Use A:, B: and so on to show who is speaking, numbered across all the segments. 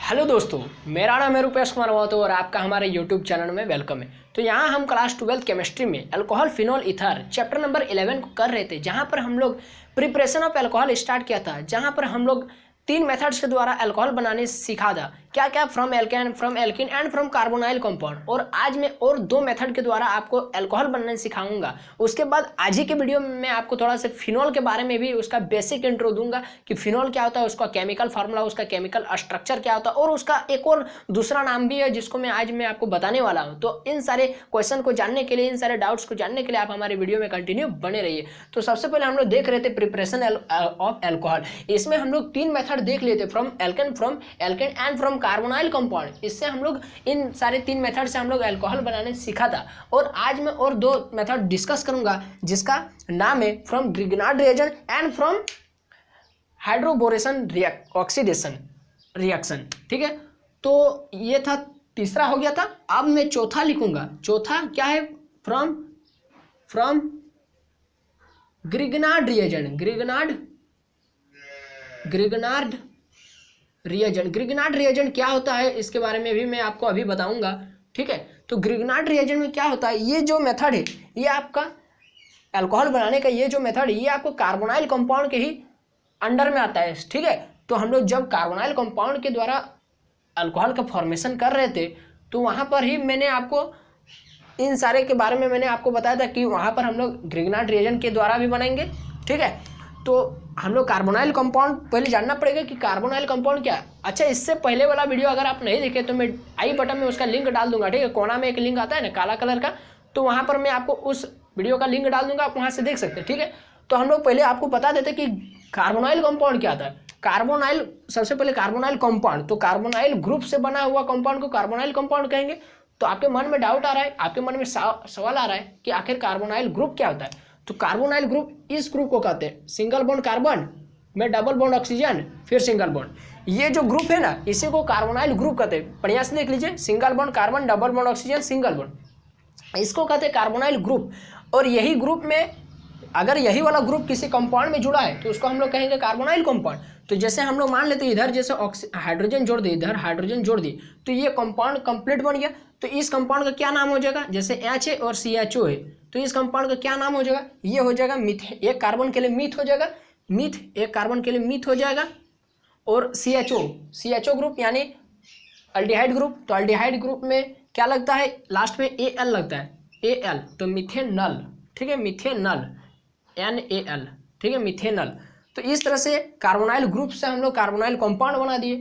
A: Hello दोस्तों, मेरा नाम है रुपेश कुमार महतो और आपका हमारे यूट्यूब चैनल में वेलकम है। तो यहाँ हम क्लास 12 केमिस्ट्री में alcohol phenol ether chapter number 11 को कर रहे थे, जहाँ पर हम लोग प्रिपरेशन ऑफ अल्कोहल स्टार्ट किया था, जहाँ पर हम लोग 3 मेथड्स के द्वारा अल्कोहल बनाने सीखा था। क्या क्या? From alkene, from alkyne and from carbonyl compound. और आज मैं और 2 मेथड के द्वारा आपको अल्कोहल बनाने सिखाऊंगा। उसके बाद आज ही के वीडियो में मैं आपको थोड़ा सा फिनोल के बारे में भी उसका बेसिक इंट्रो दूंगा कि फिनोल क्या होता है, उसका केमिकल फार्मूला, उसका केमिकल स्ट्रक्चर क्या होता है, और उसका एक और दूसरा नाम भी है जिसको मैं आज आपको बताने वाला हूँ। तो इन सारे क्वेश्चन को जानने के लिए, इन सारे डाउट्स को जानने के लिए आप हमारे वीडियो में कंटिन्यू बने रहिए। तो सबसे पहले हम लोग देख रहे थे प्रिपरेशन ऑफ अल्कोहल। इसमें हम लोग 3 मेथड देख लेते, from alkene and from carbonyl compound. इससे हम लोग इन सारे 3 मेथड से हम लोग अल्कोहल बनाने सीखा था। और आज मैं और 2 मेथड डिस्कस करूंगा जिसका नाम है from Grignard reagent and from hydroboration oxidation reaction. ठीक है, तो ये था, तीसरा हो गया था। अब मैं चौथा लिखूंगा। चौथा क्या है? From Grignard reagent. Grignard reagent क्या होता है इसके बारे में भी मैं आपको अभी बताऊंगा। ठीक है, तो ग्रिग्नार्ड रिएजेंट में क्या होता है, ये जो मेथड है, ये आपका अल्कोहल बनाने का ये जो मेथड है, ये आपको कार्बोनाइल कंपाउंड के ही अंडर में आता है। ठीक है, तो हम लोग जब कार्बोनाइल कंपाउंड के द्वारा अल्कोहल का फॉर्मेशन कर रहे थे, तो वहाँ पर ही मैंने आपको इन सारे के बारे में मैंने आपको बताया था कि वहाँ पर हम लोग ग्रिग्नार्ड रिएजेंट के द्वारा भी बनाएंगे। ठीक है, तो हम लोग कार्बोनाइल कंपाउंड पहले जानना पड़ेगा कि कार्बोनाइल कंपाउंड क्या है। अच्छा, इससे पहले वाला वीडियो अगर आप नहीं देखे तो मैं आई बटन में उसका लिंक डाल दूंगा। ठीक है, कोना में एक लिंक आता है ना काला कलर का, तो वहाँ पर मैं आपको उस वीडियो का लिंक डाल दूंगा, आप वहाँ से देख सकते हैं। ठीक है, तो हम लोग पहले आपको बता देते कि कार्बोनाइल कंपाउंड क्या आता है। कार्बोनाइल, सबसे पहले कार्बोनाइल कंपाउंड, तो कार्बोनाइल ग्रुप से बना हुआ कंपाउंड को कार्बोनाइल कंपाउंड कहेंगे। तो आपके मन में डाउट आ रहा है, आपके मन में सवाल आ रहा है कि आखिर कार्बोनाइल ग्रुप क्या होता है। तो कार्बोनाइल ग्रुप, इस ग्रुप को कहते हैं सिंगल बॉन्ड कार्बन में डबल बॉन्ड ऑक्सीजन फिर सिंगल बॉन्ड। ये जो ग्रुप है ना, इसी को कार्बोनाइल ग्रुप कहते हैं। बढ़िया से देख लीजिए, single bond carbon, double bond oxygen, single bond, इसको कहते हैं कार्बोनाइल ग्रुप। और यही ग्रुप में अगर यही वाला ग्रुप किसी कंपाउंड में जुड़ा है तो उसको हम लोग कहेंगे कार्बोनाइल कंपाउंड। तो जैसे हम लोग मान लेते हैं इधर जैसे हाइड्रोजन जोड़ दिए, इधर हाइड्रोजन जोड़ दिए, तो ये कंपाउंड कंप्लीट बन गया। तो इस कंपाउंड का क्या नाम हो जाएगा? जैसे H है और CHO है, तो इस कंपाउंड का क्या नाम हो जाएगा? ये हो जाएगा मीथेन। एक कार्बन के लिए मीथ हो जाएगा, मीथ, एक कार्बन के लिए मीथ हो जाएगा। और CHO ग्रुप यानी अल्डिहाइड ग्रुप। तो अल्डिहाइड ग्रुप में क्या लगता है? लास्ट में Al लगता है, Al, तो मिथेनल। ठीक है, मिथेनल, NaL। ठीक है, मिथेनल। तो इस तरह से कार्बोनाइल ग्रुप से हम लोग कार्बोनाइल कंपाउंड बना दिए।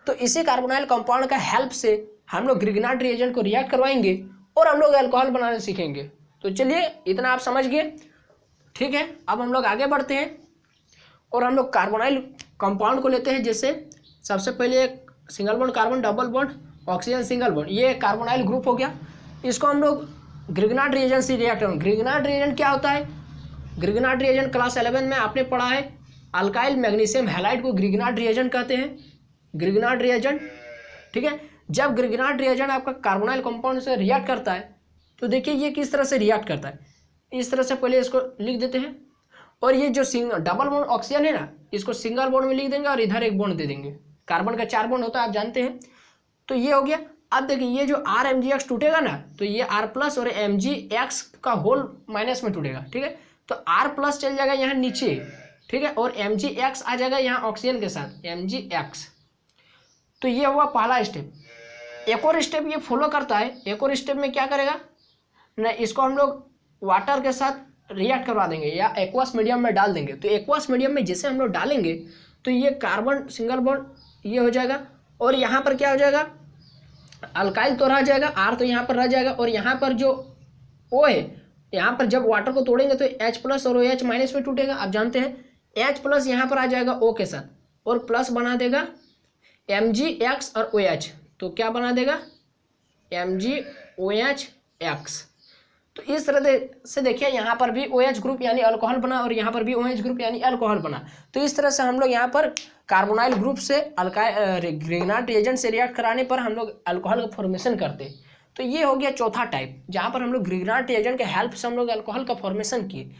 A: तो इसी कार्बोनाइल कंपाउंड का हेल्प से हम लोग ग्रिग्नार्ड रिएजेंट को रिएक्ट करवाएंगे और हम लोग अल्कोहल बनाने सीखेंगे। तो चलिए, इतना आप समझ गए। ठीक है, अब हम लोग आगे बढ़ते हैं और हम लोग कार्बोनाइल कंपाउंड को लेते हैं। जैसे सबसे पहले एक single bond carbon, double bond oxygen, single bond, ये कार्बोनाइल ग्रुप हो गया। इसको हम लोग ग्रिग्नार्ड रिएजेंट से रिएक्ट करेंगे। ग्रिग्नार्ड रिएजेंट क्या होता है? ग्रिग्नार्ड रिएजेंट क्लास 11 में आपने पढ़ा है, अल्काइल मैग्नीशियम हैलाइड को ग्रिग्नार्ड रिएजेंट कहते हैं, ग्रिग्नार्ड रिएजेंट। ठीक है, जब ग्रिग्नार्ड रिएजेंट आपका कार्बोनाइल कंपाउंड से रिएक्ट करता है, तो देखिए ये किस तरह से रिएक्ट करता है। इस तरह से पहले इसको लिख देते हैं, और ये जो डबल बॉन्ड ऑक्सीजन है ना, इसको सिंगल बॉन्ड में लिख देंगे और इधर एक बॉन्ड दे देंगे। कार्बन का 4 बॉन्ड होता है, आप जानते हैं। तो ये हो गया। अब देखिए ये जो RMgX टूटेगा ना, तो ये R+ और MgX का होल माइनस में टूटेगा। ठीक है, तो R+ चल जाएगा यहाँ नीचे। ठीक है, और MgX आ जाएगा यहाँ ऑक्सीजन के साथ, MgX। तो ये हुआ पहला स्टेप। एक और स्टेप ये फॉलो करता है। एक और स्टेप में क्या करेगा ना, इसको हम लोग वाटर के साथ रिएक्ट करवा देंगे या एक्वस मीडियम में डाल देंगे। तो एक्वस मीडियम में जैसे हम लोग डालेंगे तो ये कार्बन सिंगल बॉन्ड ये हो जाएगा, और यहाँ पर क्या हो जाएगा? अल्काइल तो रह जाएगा, R तो यहाँ पर रह जाएगा, और यहाँ पर जो O है, यहाँ पर जब वाटर को तोड़ेंगे तो H+ और OH- में टूटेगा। आप जानते हैं H+ यहाँ पर आ जाएगा O के साथ, और प्लस बना देगा MgX और OH। तो क्या बना देगा? MgOH-X। तो इस तरह से देखिए यहाँ पर भी OH ग्रुप यानी अल्कोहल बना, और यहाँ पर भी OH ग्रुप यानी अल्कोहल बना। तो इस तरह से हम लोग यहाँ पर कार्बोनाइल ग्रुप से ग्रिग्नार्ड रिएजेंट से रिएक्ट कराने पर हम लोग अल्कोहल का फॉर्मेशन करते। तो ये हो गया चौथा टाइप, जहाँ पर हम लोग ग्रिग्नार्ड रिएजेंट के हेल्प से हम लोग अल्कोहल का फॉर्मेशन किए।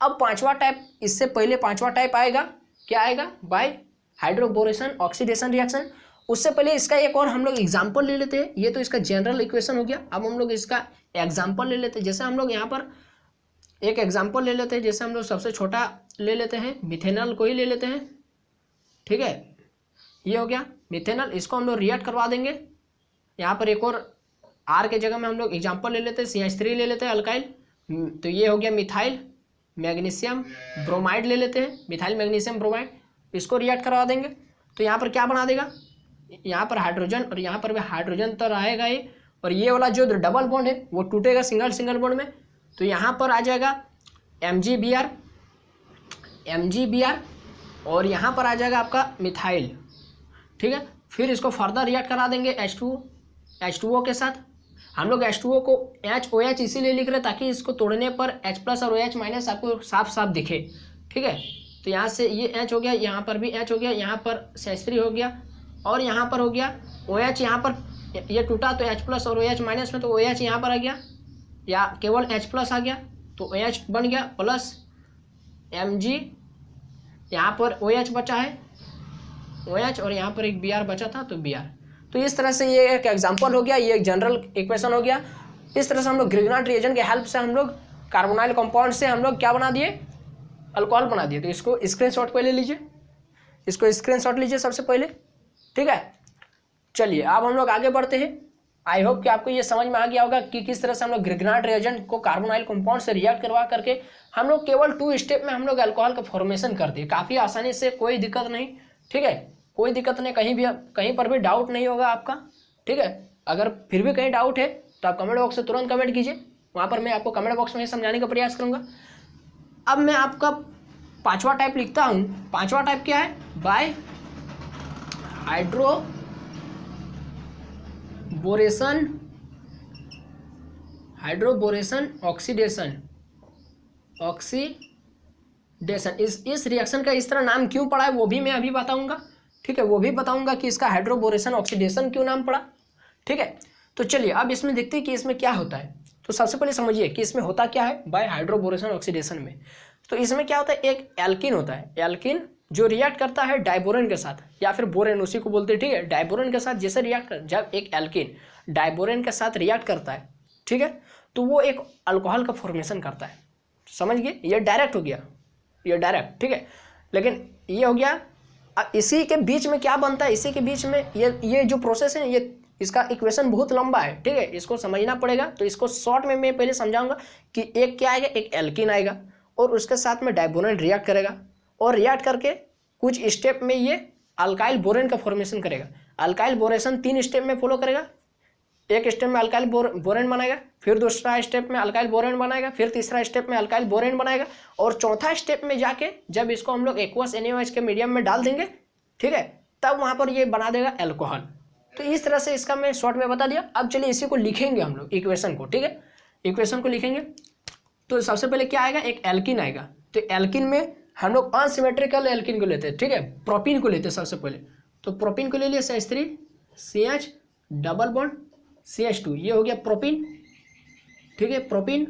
A: अब पांचवा टाइप, इससे पहले पांचवा टाइप आएगा, क्या आएगा? By hydroboration oxidation reaction. उससे पहले इसका एक और हम लोग एग्जाम्पल ले लेते हैं। ये तो इसका जनरल इक्वेशन हो गया। अब हम लोग इसका एग्जाम्पल ले लेते हैं। जैसे हम लोग यहाँ पर एक एग्जाम्पल ले लेते हैं। जैसे हम लोग सबसे छोटा ले लेते हैं, मिथेनॉल को ही ले लेते हैं, ठीक है। ये हो गया मिथेनॉल, इसको हम लोग रिएक्ट करवा देंगे। यहाँ पर एक और आर के जगह में हम लोग एग्जाम्पल ले लेते हैं, CH3 ले लेते हैं अल्काइल। तो ये हो गया मिथाइल मैग्नीशियम ब्रोमाइड ले लेते हैं, मिथाइल मैग्नीशियम ब्रोमाइड, इसको रिएक्ट करवा देंगे। तो यहाँ पर क्या बना देगा, यहाँ पर हाइड्रोजन और यहाँ पर भी हाइड्रोजन तो रहेगा ही, और ये वाला जो डबल बॉन्ड है वो टूटेगा सिंगल बॉन्ड में। तो यहाँ पर आ जाएगा MgBr, और यहाँ पर आ जाएगा आपका मिथाइल, ठीक है। फिर इसको फर्दर रिएक्ट करा देंगे H2O के साथ। हम लोग H2O को HOH इसीलिए लिख रहे हैं ताकि इसको तोड़ने पर H+ और OH- आपको साफ साफ दिखे, ठीक है। तो यहाँ से ये H हो गया, यहाँ पर भी H हो गया, यहाँ पर CH3 हो गया, और यहाँ पर हो गया OH। यहाँ पर ये टूटा तो H+ और OH- में, तो OH यहाँ पर आ गया, या केवल H+ आ गया तो OH बन गया, प्लस Mg, यहाँ पर OH बचा है OH, और यहाँ पर एक Br बचा था तो Br। तो इस तरह से ये एक एग्जांपल हो गया, ये एक जनरल इक्वेशन हो गया। इस तरह से हम लोग ग्रिग्नार्ड रिएजेंट के हेल्प से हम लोग कार्बोनाइल कंपाउंड से हम लोग क्या बना दिए, अल्कोहल बना दिए। तो इसको स्क्रीनशॉट पहले लीजिए, इसको स्क्रीनशॉट लीजिए सबसे पहले, ठीक है। चलिए अब हम लोग आगे बढ़ते हैं। आई होप कि आपको ये समझ में आ गया होगा कि किस तरह से हम लोग ग्रिग्नार्ड रिएजेंट को कार्बोनाइल कंपाउंड से रिएक्ट करवा करके हम लोग केवल 2 स्टेप में हम लोग अल्कोहल का फॉर्मेशन कर दिए, काफ़ी आसानी से, कोई दिक्कत नहीं, ठीक है। कोई दिक्कत नहीं, कहीं पर भी डाउट नहीं होगा आपका, ठीक है। अगर फिर भी कहीं डाउट है तो आप कमेंट बॉक्स से तुरंत कमेंट कीजिए, वहाँ पर मैं आपको कमेंट बॉक्स में समझाने का प्रयास करूँगा। अब मैं आपका 5वां टाइप लिखता हूँ। 5वां टाइप क्या है, बाय हाइड्रोबोरेशन ऑक्सीडेशन। इस रिएक्शन का इस तरह नाम क्यों पड़ा है वो भी मैं अभी बताऊंगा, ठीक है। वो भी बताऊंगा कि इसका हाइड्रोबोरेशन ऑक्सीडेशन क्यों नाम पड़ा, ठीक है। तो चलिए अब इसमें देखते हैं कि इसमें क्या होता है। तो सबसे पहले समझिए कि इसमें होता क्या है बाय हाइड्रोबोरेशन ऑक्सीडेशन में। तो इसमें क्या होता है, एक एल्किन होता है, एल्किन जो रिएक्ट करता है डाइबोरेन के साथ, या फिर बोरेन उसी को बोलते हैं, ठीक है। डाइबोरेन के साथ जैसे रिएक्ट कर, जब एक एल्किन डाइबोरेन के साथ रिएक्ट करता है, ठीक है, तो वो एक अल्कोहल का फॉर्मेशन करता है। समझ गए, ये डायरेक्ट हो गया, ये डायरेक्ट, ठीक है। लेकिन ये हो गया, इसी के बीच में क्या बनता है, इसी के बीच में ये जो प्रोसेस है, ये इसका इक्वेशन बहुत लंबा है, ठीक है, इसको समझना पड़ेगा। तो इसको शॉर्ट में मैं पहले समझाऊंगा कि एक क्या आएगा, एक एल्किन आएगा और उसके साथ में डाइबोरेन रिएक्ट करेगा, और रिएक्ट करके कुछ स्टेप में ये अल्काइल बोरेन का फॉर्मेशन करेगा। अल्काइल बोरेशन 3 स्टेप में फॉलो करेगा। एक स्टेप में अल्काइल बोरेन बनाएगा, फिर दूसरा स्टेप में अल्काइल बोरेन बनाएगा, फिर तीसरा स्टेप में अल्काइल बोरेन बनाएगा, और चौथा स्टेप में जाके जब इसको हम लोग एक्वस NaOH के मीडियम में डाल देंगे, ठीक है, तब वहाँ पर ये बना देगा एल्कोहल। तो इस तरह से इसका मैं शॉर्ट में बता दिया। अब चलिए इसी को लिखेंगे हम लोग, इक्वेशन को, ठीक है, इक्वेशन को लिखेंगे। तो सबसे पहले क्या आएगा, एक एल्किन आएगा। तो एल्किन में हम लोग अनसिमेट्रिकल एल्किन को लेते हैं, ठीक है, प्रोपीन को लेते हैं सबसे पहले। तो प्रोपीन को ले लिया, CH3 CH double bond CH2, ये हो गया प्रोपीन, ठीक है, प्रोपीन।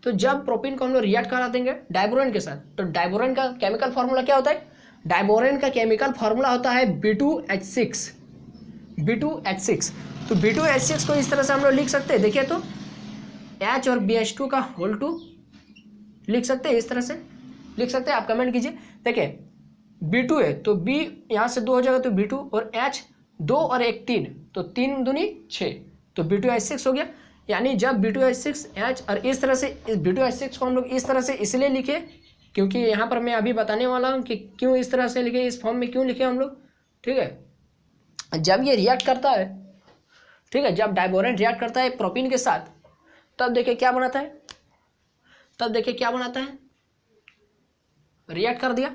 A: तो जब प्रोपीन को हम लोग रिएक्ट करा देंगे डाइबोरेन के साथ, तो डाइबोरेन का केमिकल फार्मूला क्या होता है, डाइबोरेन का केमिकल फार्मूला होता है B2H6। तो B2H6 को इस तरह से हम लोग लिख सकते हैं, देखिए तो H और BH2 का होल 2 लिख सकते हैं, इस तरह से लिख सकते हैं, आप कमेंट कीजिए। देखिए B2 है तो B यहाँ से 2 हो जाएगा, तो B2 और H 2 और 1 3, तो 3 दूनी 6, तो B2H6 हो गया। यानी जब B2H6 H, और इस तरह से इस B2H6 को हम लोग इस तरह से इसलिए लिखे क्योंकि यहाँ पर मैं अभी बताने वाला हूँ कि क्यों इस तरह से लिखे, इस फॉर्म में क्यों लिखे हम लोग, ठीक है। जब ये रिएक्ट करता है, ठीक है, जब डाइबोरेन रिएक्ट करता है प्रोपीन के साथ, तब देखिए क्या बनाता है, रिएक्ट कर दिया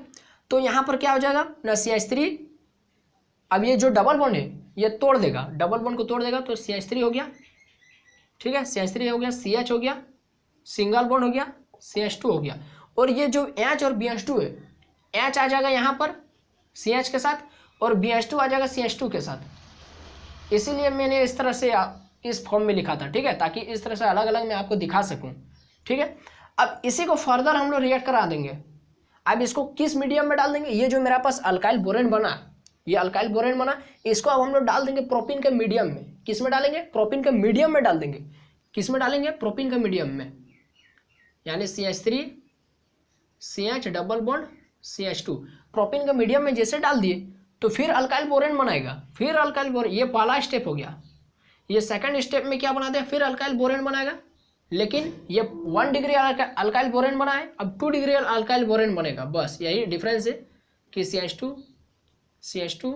A: तो यहाँ पर क्या हो जाएगा ना, CH3, अब ये जो डबल बॉन्ड है ये तोड़ देगा, डबल बॉन्ड को तोड़ देगा, तो CH3 हो गया, ठीक है, CH3 हो गया, CH हो गया, सिंगल बॉन्ड हो गया, CH2 हो गया। और ये जो H और BH2 है, H आ जाएगा यहाँ पर CH के साथ, और BH2 आ जाएगा CH2 के साथ। इसीलिए मैंने इस तरह से इस फॉर्म में लिखा था, ठीक है, ताकि इस तरह से अलग अलग मैं आपको दिखा सकूं, ठीक है। अब इसी को फर्दर हम लोग रिएक्ट करा देंगे। अब इसको किस मीडियम में डाल देंगे, ये जो मेरे पास अल्काइल बोरेन बना, ये अल्काइल बोरेन बना। इसको अब हम लोग डाल देंगे प्रोपीन के मीडियम में। किस में डालेंगे? प्रोपीन के मीडियम में डाल देंगे। किस में डालेंगे? प्रोपीन के मीडियम में, यानी CH3 CH double bond CH2। Propene का मीडियम में जैसे डाल दिए तो फिर अल्काइल बोरेन बनाएगा, फिर अल्काइल बोरेन। ये पहला स्टेप हो गया। ये सेकंड स्टेप में क्या बना दिया? फिर अल्काइल बोरेन बनाएगा। लेकिन ये 1 डिग्री अल्काइल बोरेन बना है, अब 2 डिग्री अल्काइल बोरेन बनेगा। बस यही डिफरेंस है कि CH2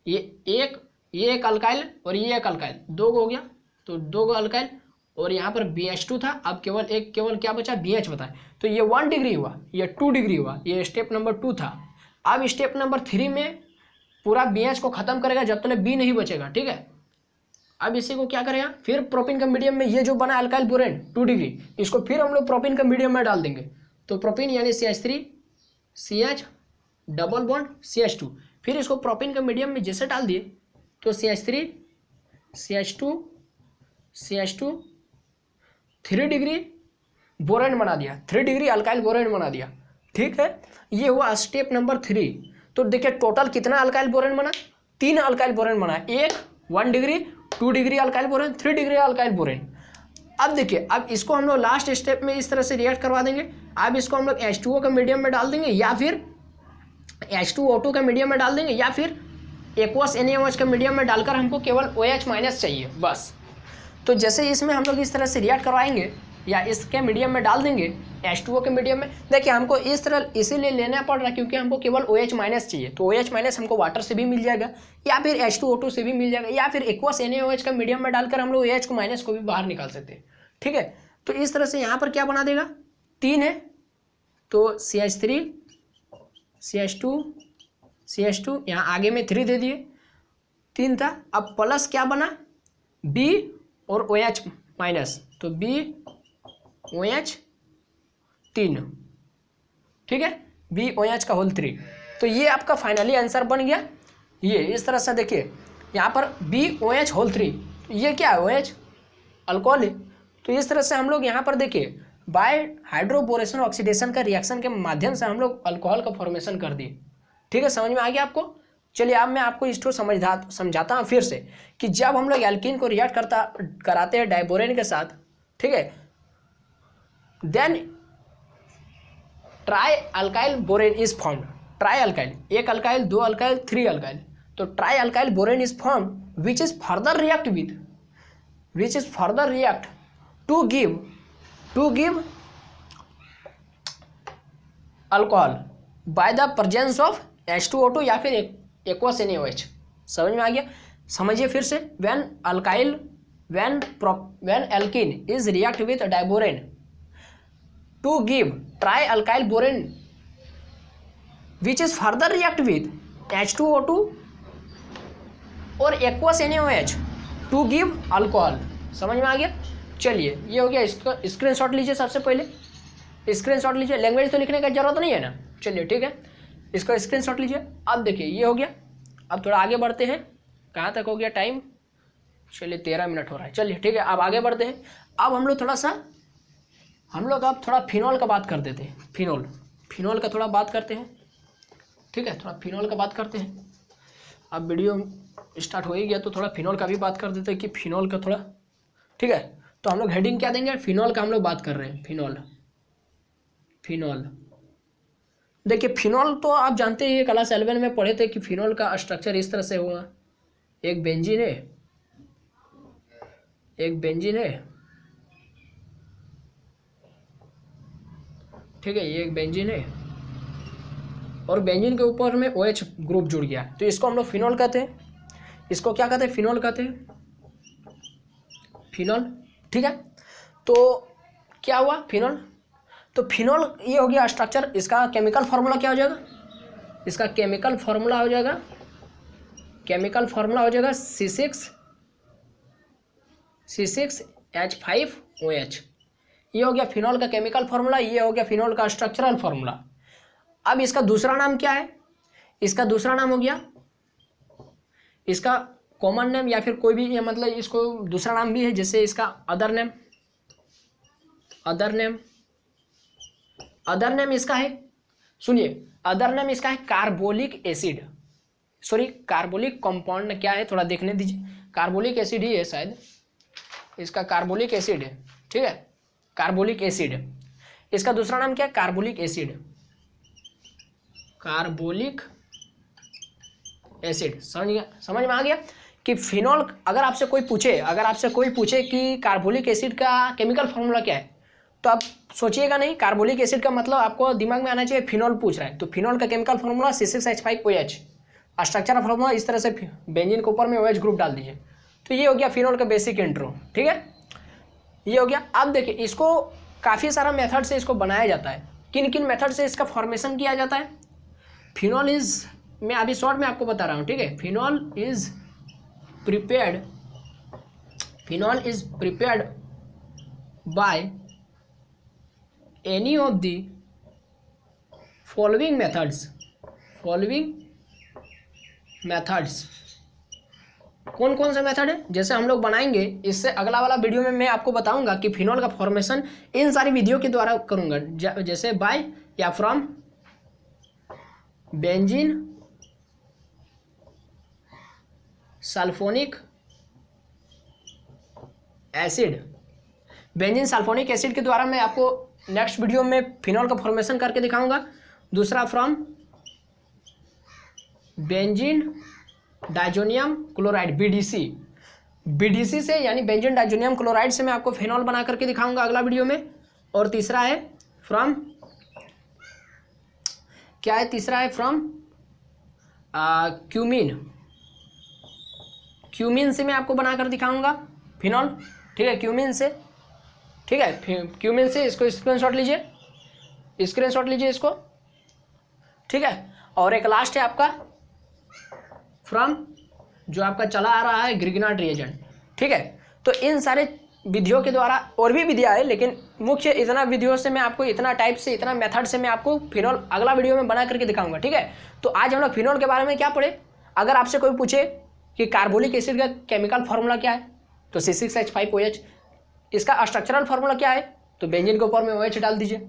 A: ये एक अल्काइल और ये एक अल्काइल, 2 हो गया, तो 2 अल्काइल, और यहाँ पर BH2 था, अब केवल क्या बचा? BH बता है। तो ये 1 डिग्री हुआ, ये 2 डिग्री हुआ, ये स्टेप नंबर 2 था। अब स्टेप नंबर 3 में पूरा BH को खत्म करेगा जब तक B नहीं बचेगा, ठीक है। अब इसी को क्या करेगा? फिर प्रोपीन का मीडियम में ये जो बना अल्काइल बोरेन 2 डिग्री, इसको फिर हम लोग प्रोपीन का मीडियम में डाल देंगे। तो प्रोपीन यानी CH3 CH double bond CH2, फिर इसको प्रोपीन का मीडियम में जैसे डाल दिए तो CH3 CH2 3 डिग्री बोरेन बना दिया, 3 डिग्री अल्काइल बोरेन बना दिया, ठीक है। ये हुआ स्टेप नंबर 3। तो देखिए टोटल कितना अल्काइल बोरेन बना? 3 अल्काइल बोरेन बना, 1 degree, 2 degree alkyl borane, 3 degree alkyl borane. अब देखिए, अब इसको हम लोग लास्ट स्टेप में इस तरह से रिएक्ट करवा देंगे। अब इसको हम लोग H2O के मीडियम में डाल देंगे, या फिर H2O2 के मीडियम में डाल देंगे, या फिर एक्वस NaOH के मीडियम में डालकर हमको केवल OH- चाहिए, बस। तो जैसे इसमें हम लोग इस तरह से रिएक्ट करवाएंगे या इसके मीडियम में डाल देंगे H2O के मीडियम में, देखिए हमको इस तरह इसीलिए लेना पड़ रहा है क्योंकि हमको केवल OH- चाहिए। तो OH- हमको वाटर से भी मिल जाएगा, या फिर H2O2 से भी मिल जाएगा, या फिर एक्वस NaOH का मीडियम में डालकर हम लोग OH को माइनस को भी बाहर निकाल सकते हैं, ठीक है। तो इस तरह से यहाँ पर क्या बना देगा? 3 है, तो CH3 CH2 यहाँ आगे में 3 दे दिए, 3 था। अब प्लस क्या बना? B और OH-, तो BOH 3, ठीक है, BOH का होल 3। तो ये आपका फाइनली आंसर बन गया। ये इस तरह से देखिए यहाँ पर BOH होल 3, ये क्या है? OH अल्कोहल है। तो इस तरह से हम लोग यहाँ पर देखिए बाय हाइड्रोबोरेशन ऑक्सीडेशन का रिएक्शन के माध्यम से हम लोग अल्कोहल का फॉर्मेशन कर दिए, ठीक है। समझ में आ गया आपको? चलिए अब मैं आपको इसको समझाता हूँ फिर से कि जब हम लोग एल्कीन को रिएक्ट कराते हैं डाइबोरेन के साथ, ठीक है, then tri alkyl borane is formed. Tri alkyl, 1 alkyl, 2 alkyl, 3 alkyl. तो tri alkyl borane is formed which is further react to give alcohol by the presence of H2O2 या फिर एक्वस NaOH। समझ में आ गया? समझिए फिर से, when alkene is react with diborane to give trialkyl borane which is further react with H2O2 और aqueous NaOH to give alcohol। समझ में आ गया? चलिए ये हो गया, इसका स्क्रीनशॉट लीजिए। सबसे पहले स्क्रीनशॉट लीजिए, लैंग्वेज तो लिखने का जरूरत नहीं है ना। चलिए ठीक है, इसका स्क्रीनशॉट लीजिए। अब देखिए ये हो गया। अब थोड़ा आगे बढ़ते हैं, कहाँ तक हो गया टाइम? चलिए 13 मिनट हो रहा है। चलिए ठीक है, अब आगे बढ़ते हैं। अब हम लोग अब थोड़ा फिनॉल का बात कर देते हैं। फिनॉल का थोड़ा बात करते हैं, ठीक है, थोड़ा फिनॉल का बात करते हैं। अब वीडियो स्टार्ट हो ही गया तो थोड़ा फिनॉल का भी बात कर देते हैं कि फिनॉल का थोड़ा, ठीक है। तो हम लोग हेडिंग क्या देंगे? फिनॉल का हम लोग बात कर रहे हैं। फिनॉल देखिए, फिनॉल तो आप जानते हैं, क्लास 11 में पढ़े थे कि फिनॉल का स्ट्रक्चर इस तरह से होगा। एक बेंजीन है, ठीक है, ये एक बेंजीन है और बेंजीन के ऊपर में OH ग्रुप जुड़ गया, तो इसको हम लोग फिनॉल कहते हैं। इसको क्या कहते हैं? फिनॉल कहते हैं, फिनॉल, ठीक है। तो क्या हुआ? फिनॉल। तो फिनॉल ये हो गया स्ट्रक्चर। इसका केमिकल फार्मूला क्या हो जाएगा? इसका केमिकल फार्मूला हो जाएगा C6H5OH। ये हो गया फिनॉल का केमिकल फार्मूला, ये हो गया फिनॉल का स्ट्रक्चरल फार्मूला। अब इसका दूसरा नाम क्या है? इसका दूसरा नाम हो गया, इसका कॉमन नेम या फिर कोई भी, मतलब इसको दूसरा नाम भी है, जैसे इसका अदर नेम इसका है, सुनिए, अदर नेम इसका है carbolic acid. Sorry carbolic compound क्या है थोड़ा देखने दीजिए, कार्बोलिक एसिड ही है शायद, इसका कार्बोलिक एसिड है, ठीक है, कार्बोलिक एसिड। इसका दूसरा नाम क्या है, कार्बोलिक एसिड, कार्बोलिक एसिड। समझ में आ गया कि फिनॉल, अगर आपसे कोई पूछे कि कार्बोलिक एसिड का केमिकल फॉर्मूला क्या है, तो आप सोचिएगा नहीं, कार्बोलिक एसिड का मतलब आपको दिमाग में आना चाहिए फिनॉल पूछ रहा है, तो फिनॉल का chemical formula C6H5OH, structure formula इस तरह से, बेंजीन के ऊपर में OH ग्रुप डाल दीजिए। तो ये हो गया फिनॉल का बेसिक इंट्रो, ठीक है, ये हो गया। अब देखिए इसको काफ़ी सारा मेथड से इसको बनाया जाता है, किन किन मेथड से इसका फॉर्मेशन किया जाता है। फिनॉल इज, मैं अभी शॉर्ट में आपको बता रहा हूँ, ठीक है, phenol is prepared by any of the following methods. कौन कौन से मेथड है, जैसे हम लोग बनाएंगे, इससे अगला वाला वीडियो में मैं आपको बताऊंगा कि फिनॉल का फॉर्मेशन इन सारी विधियों के द्वारा करूंगा, जैसे बाय या from benzene sulphonic acid, benzene sulphonic acid के द्वारा मैं आपको नेक्स्ट वीडियो में फिनॉल का फॉर्मेशन करके दिखाऊंगा। दूसरा from benzene diazonium chloride, BDC से, यानी बेंजीन डाइजोनियम क्लोराइड से मैं आपको फिनॉल बना करके दिखाऊंगा अगला वीडियो में। और तीसरा है फ्रॉम, क्या है तीसरा है, फ्रॉम क्यूमीन से मैं आपको बनाकर दिखाऊंगा फिनॉल, ठीक है, क्यूमीन से, ठीक है, क्यूमीन से। इसको स्क्रीनशॉट लीजिए इसको, ठीक है। और एक लास्ट है आपका फ्रॉम, जो आपका चला आ रहा है ग्रिग्नार्ड रिएजेंट, ठीक है। तो इन सारे विधियों के द्वारा, और भी विधियाँ है, लेकिन मुख्य इतना विधियों से मैं आपको, इतना टाइप से, इतना मेथड से मैं आपको फिनॉल अगला वीडियो में बना करके दिखाऊंगा, ठीक है। तो आज हम लोग फिनॉल के बारे में क्या पढ़े। अगर आपसे कोई पूछे कि कार्बोलिक एसिड का केमिकल फार्मूला क्या है, तो C6H5OH। इसका स्ट्रक्चरल फार्मूला क्या है, तो बेंजीन के ऊपर में OH डाल दीजिए।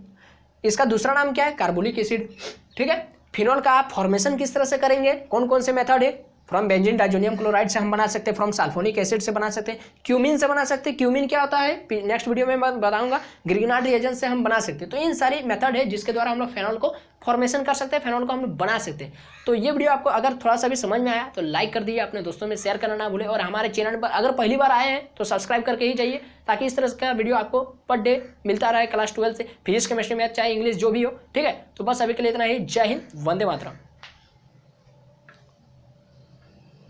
A: इसका दूसरा नाम क्या है, कार्बोलिक एसिड, ठीक है। फिनॉल का आप फॉर्मेशन किस तरह से करेंगे, कौन कौन से मेथड है, फ्रॉम बेंजीन डाइजोनियम क्लोराइड से हम बना सकते हैं, फ्रॉम सल्फोनिक एसिड से बना सकते हैं, क्यूमीन से बना सकते हैं। क्यूमीन क्या होता है नेक्स्ट वीडियो में मैं बताऊंगा। ग्रिग्नार्ड रिएजेंट से हम बना सकते हैं। तो इन सारी मेथड है जिसके द्वारा हम लोग फेनॉल को फॉर्मेशन कर सकते हैं, फेनॉल को हम लोग बना सकते हैं। तो ये वीडियो आपको अगर थोड़ा सा भी समझ में आया तो लाइक कर दीजिए, अपने दोस्तों में शेयर करना ना भूले, और हमारे चैनल पर अगर पहली बार आए हैं तो सब्सक्राइब करके ही जाइए, ताकि इस तरह का वीडियो आपको पर डे मिलता रहे क्लास 12 से, फिजिक्स केमिस्ट्री मैथ चाहे इंग्लिश जो भी हो, ठीक है। तो बस अभी के लिए इतना ही। जय हिंद, वंदे मातरम।